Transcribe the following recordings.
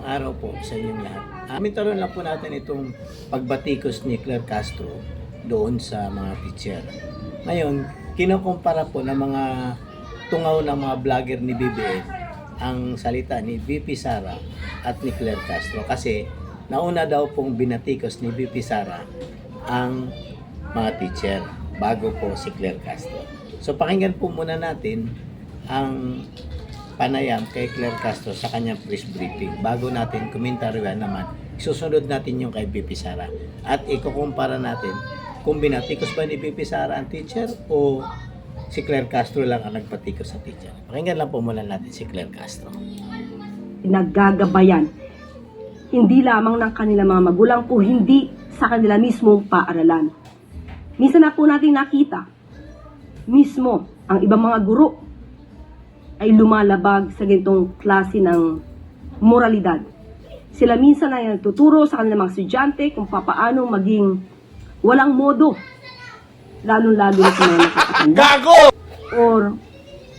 Araw po sa inyong lahat. Mintaron lang po natin itong pagbatikos ni Claire Castro doon sa mga teacher. Ngayon, kinukumpara po ng mga tungaw ng mga vlogger ni BBM ang salita ni VP Sara at ni Claire Castro kasi nauna daw pong binatikos ni VP Sara ang mga teacher bago po si Claire Castro. So pakinggan po muna natin ang panayam kay Claire Castro sa kanyang press briefing. Bago natin komentaryohan naman, susunod natin yung kay BP Sara. At ikukumpara natin kung binatikos ba ni BP Sara ang teacher o si Claire Castro lang ang nagpatikos sa teacher. Pakinggan lang po muna natin si Claire Castro. Naggagabayan, hindi lamang ng kanilang mga magulang o hindi sa kanila mismong paaralan. Minsan na po natin nakita, mismo ang ibang mga guro ay lumalabag sa ganitong klase ng moralidad. Sila minsan ay nagtuturo sa kanilang mga estudyante kung papaano maging walang modo, lalo-lalo na sa mga nakakatanda or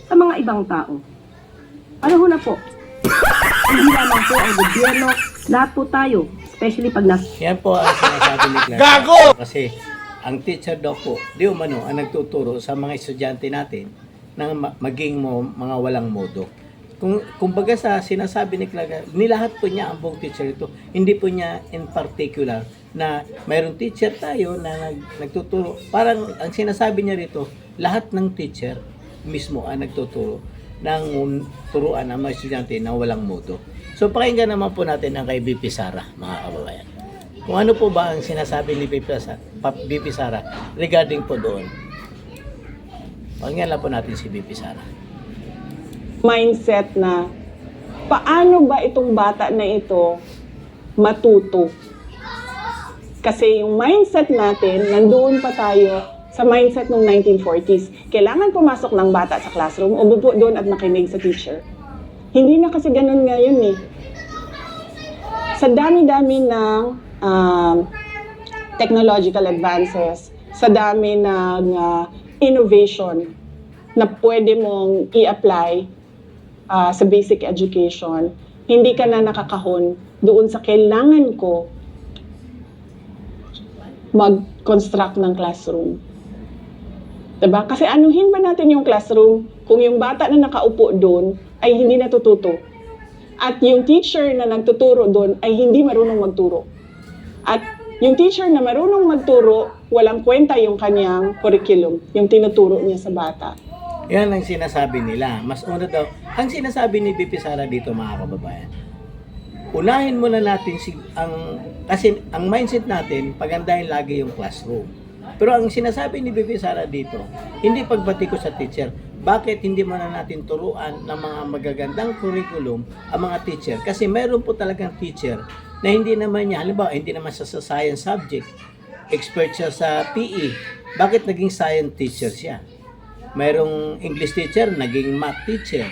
sa mga ibang tao. Panahon na po, hindi lamang po ang gobyerno, lahat po tayo, especially pag Yan po ang sinasabi ni Claire Castro. Kasi ang teacher daw po, di umano, ang nagtuturo sa mga estudyante natin na maging mga walang modo. Kumbaga sa sinasabi ni Claire, nilahat po niya ang buong teacher ito. Hindi po niya in particular na mayroong teacher tayo na nagtuturo. Parang ang sinasabi niya rito, lahat ng teacher mismo ang nagtuturo ng turuan ang mga estudyante na walang modo. So pakinggan naman po natin ang kay BP Sara, mga kababayan. Kung ano po ba ang sinasabi ni BP Sara regarding po doon. Pakinggan lang po natin si BP Sara. Mindset na paano ba itong bata na ito matuto? Kasi yung mindset natin, nandoon pa tayo sa mindset ng 1940s. Kailangan pumasok ng bata sa classroom, umupo doon at makinig sa teacher. Hindi na kasi ganun ngayon eh. Sa dami-dami ng technological advances, sa dami ng innovation na pwede mong i-apply sa basic education, hindi ka na nakakahon doon sa kailangan ko mag-construct ng classroom. Diba? Kasi anuhin ba natin yung classroom kung yung bata na nakaupo doon ay hindi natututo? At yung teacher na nagtuturo doon ay hindi marunong magturo. At yung teacher na marunong magturo, walang kwenta yung kanyang curriculum, yung tinuturo niya sa bata. Yan ang sinasabi nila. Mas una daw, ang sinasabi ni BP Sara dito, mga kababayan, unahin muna natin kasi ang mindset natin, pagandahin lagi yung classroom. Pero ang sinasabi ni BP Sara dito, hindi pagbati ko sa teacher, bakit hindi muna natin turuan ng mga magagandang curriculum ang mga teacher? Kasi meron po talagang teacher na hindi naman niya, halimbawa, hindi naman sa science subject, expert siya sa PE. Bakit naging science teacher siya? Mayroong English teacher, naging math teacher.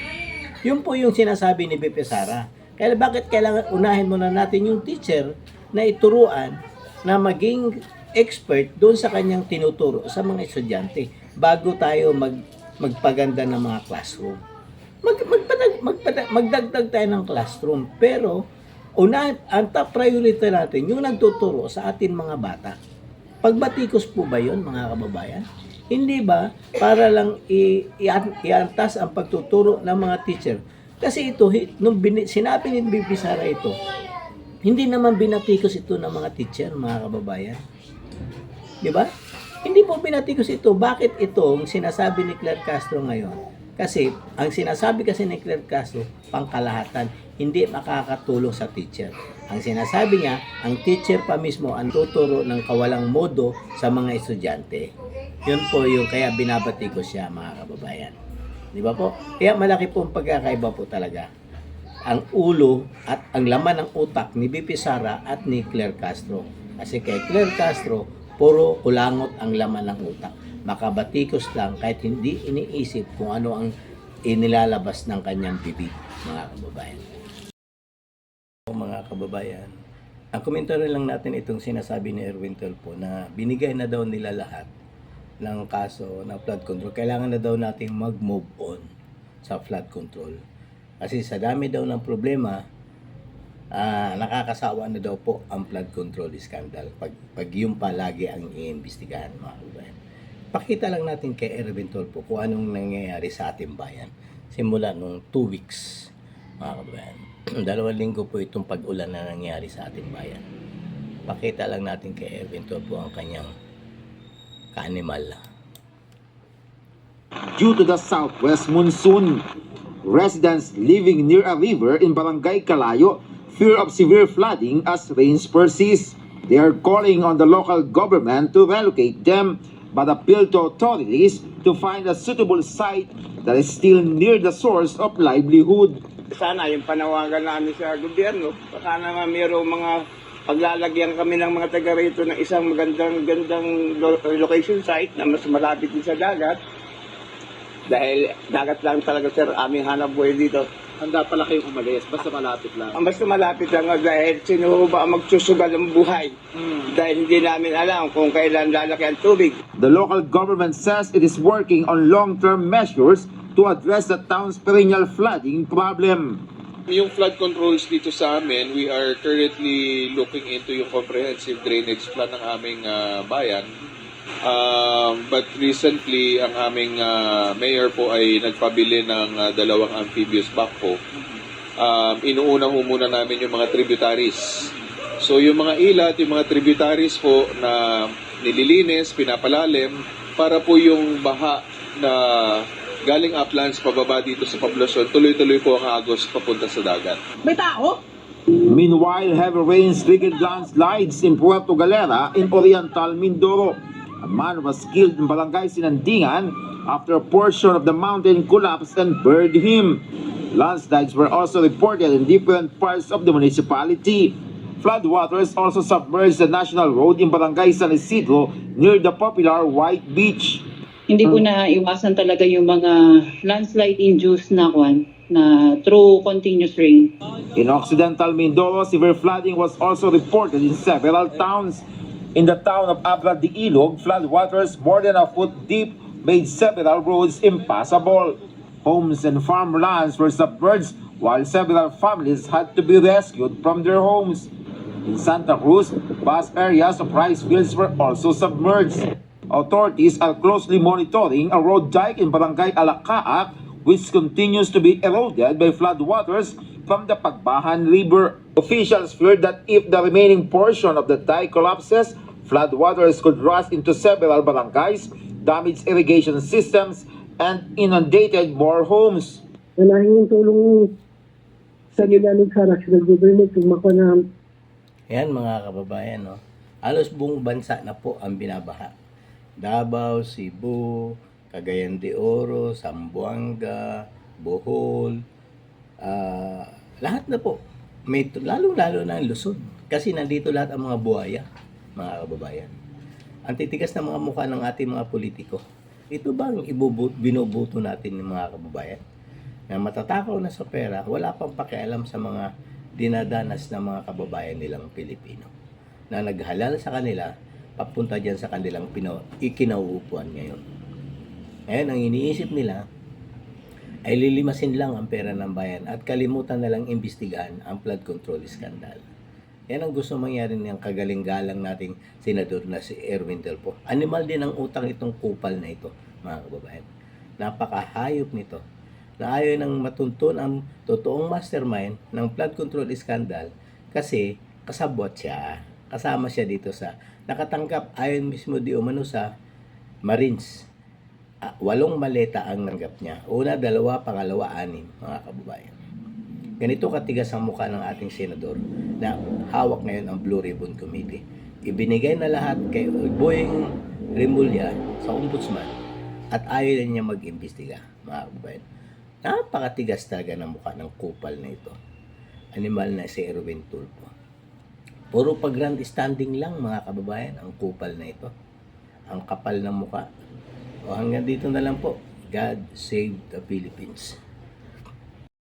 Yun po yung sinasabi ni BP Sara. Kaya bakit kailangan unahin muna natin yung teacher na ituruan na maging expert doon sa kanyang tinuturo sa mga estudyante bago tayo magpaganda ng mga classroom. Magdagdag tayo ng classroom, pero ang top priority natin yung nagtuturo sa atin mga bata. Pagbatikos po ba yun, mga kababayan? Hindi ba para lang iantas ang pagtuturo ng mga teacher? Kasi ito, nung sinabi ni BP Sara ito, hindi naman binatikos ito ng mga teacher, mga kababayan. Di ba? Hindi po binatikos ito. Bakit itong sinasabi ni Claire Castro ngayon? Kasi ang sinasabi kasi ni Claire Castro, pangkalahatan, hindi makakatulong sa teacher. Ang sinasabi niya, ang teacher pa mismo ang tuturo ng kawalang modo sa mga estudyante. Yun po yung kaya binabati ko siya, mga kababayan. Di ba po? Kaya malaki po ang pagkakaiba po talaga. Ang ulo at ang laman ng utak ni BP Sara at ni Claire Castro. Kasi kay Claire Castro, puro kulangot ang laman ng utak. Makabatikos lang kahit hindi iniisip kung ano ang inilalabas ng kanyang bibig, mga kababayan. Mga kababayan, ang komentaryo lang natin itong sinasabi ni Erwin Tulfo na binigay na daw nila lahat ng kaso ng flood control. Kailangan na daw nating mag-move on sa flood control. Kasi sa dami daw ng problema, nakakasawa na daw po ang flood control scandal. Pag yun pa lagi ang iimbestigahan, mga kababayan. Pakita lang natin kay Erwin Tulfo kung anong nangyayari sa ating bayan. Simula nung 2 weeks, mga kababayan. 2 linggo po itong pag-ulan na nangyari sa ating bayan. Pakita lang natin kay Erwin Tulfo ang kanyang ka-animal. Due to the southwest monsoon, residents living near a river in Barangay Calayo fear of severe flooding as rains persist. They are calling on the local government to relocate them, but appeal to authorities to find a suitable site that is still near the source of livelihood. Sana yung panawagan namin sa gobyerno, baka naman mayroong mga paglalagyan kami ng mga taga rito ng isang magandang location site na mas malapit din sa dagat. Dahil dagat lang talaga, sir, aming hanap buhay dito. Handa pala kayong umalis, basta malapit lang. Ang basta malapit lang dahil sino ba ang magsusugal ng buhay? Dahil hindi namin alam kung kailan lalaki ang tubig. The local government says it is working on long-term measures to address the town's perennial flooding problem. Yung flood controls dito sa amin, we are currently looking into yung comprehensive drainage plan ng aming bayan. But recently, ang aming mayor po ay nagpabili ng 2 amphibious backhoe. Inuuna ho muna namin yung mga tributaries. So yung mga ilat, yung mga tributaries po na nililinis, pinapalalim, para po yung baha na galing uplands pababa dito sa poblasyon, tuloy-tuloy po ang agos papunta sa dagat. May tao? Meanwhile, heavy rains triggered landslides in Puerto Galera in Oriental Mindoro. A man was killed in Barangay Sinandingan after a portion of the mountain collapsed and buried him. Landslides were also reported in different parts of the municipality. Floodwaters also submerged the national road in Barangay San Isidro near the popular White Beach. Hindi po na iwasan talaga yung mga landslide-induced na through continuous rain. In Occidental Mindoro, severe flooding was also reported in several towns. In the town of Abra de Ilog, floodwaters more than a foot deep made several roads impassable. Homes and farmlands were submerged while several families had to be rescued from their homes. In Santa Cruz, vast areas of rice fields were also submerged. Authorities are closely monitoring a road dike in Barangay Alacaak, which continues to be eroded by floodwaters from the Pagbahan River. Officials fear that if the remaining portion of the dike collapses, floodwaters could rush into several barangays, damage irrigation systems, and inundated more homes. Nahingin tulong sa ginamit sa national government kung makunam. Yan mga kababayan, no? Halos buong bansa na po ang binabaha. Davao, Cebu, Cagayan de Oro, Zamboanga, Bohol, lahat na po. May lalo-lalo na ang Luzon. Kasi nandito lahat ang mga buhaya, mga kababayan. Ang titigas na mga mukha ng ating mga politiko. Ito ba ang binubuto natin ng mga kababayan? Na matatakaw na sa pera, wala pang pakialam sa mga dinadanas ng mga kababayan nilang Pilipino. Na naghalal sa kanila, papunta dyan sa kanilang ikinauupuan ngayon. Ngayon, ang iniisip nila ay lilimasin lang ang pera ng bayan at kalimutan na lang imbestigahan ang flood control scandal. Yan ang gusto mangyari niyang kagaling-galang nating senador na si Erwin Tulfo. Animal din ang utang itong kupal na ito, mga kababayan. Napakahayop nito. Na ayaw nang matuntun ang totoong mastermind ng flood control scandal kasi kasabwat siya. Kasama siya dito sa nakatanggap ayon mismo di umano sa Marines. 8 maleta ang nanggap niya. Una, 2, pangalawa, 6, mga kababayan. Ganito katigas ang mukha ng ating senador na hawak ngayon ang Blue Ribbon Committee. Ibinigay na lahat kay Boying Rimulya sa ombudsman at ayaw na niya mag-imbestiga, mga kababayan. Napakatigas talaga ng mukha ng kupal na ito. Animal na si Erwin Tulfo. Puro pag-grandstanding lang, mga kababayan, ang kupal na ito. Ang kapal ng mukha. O hanggang dito na lang po. God save the Philippines.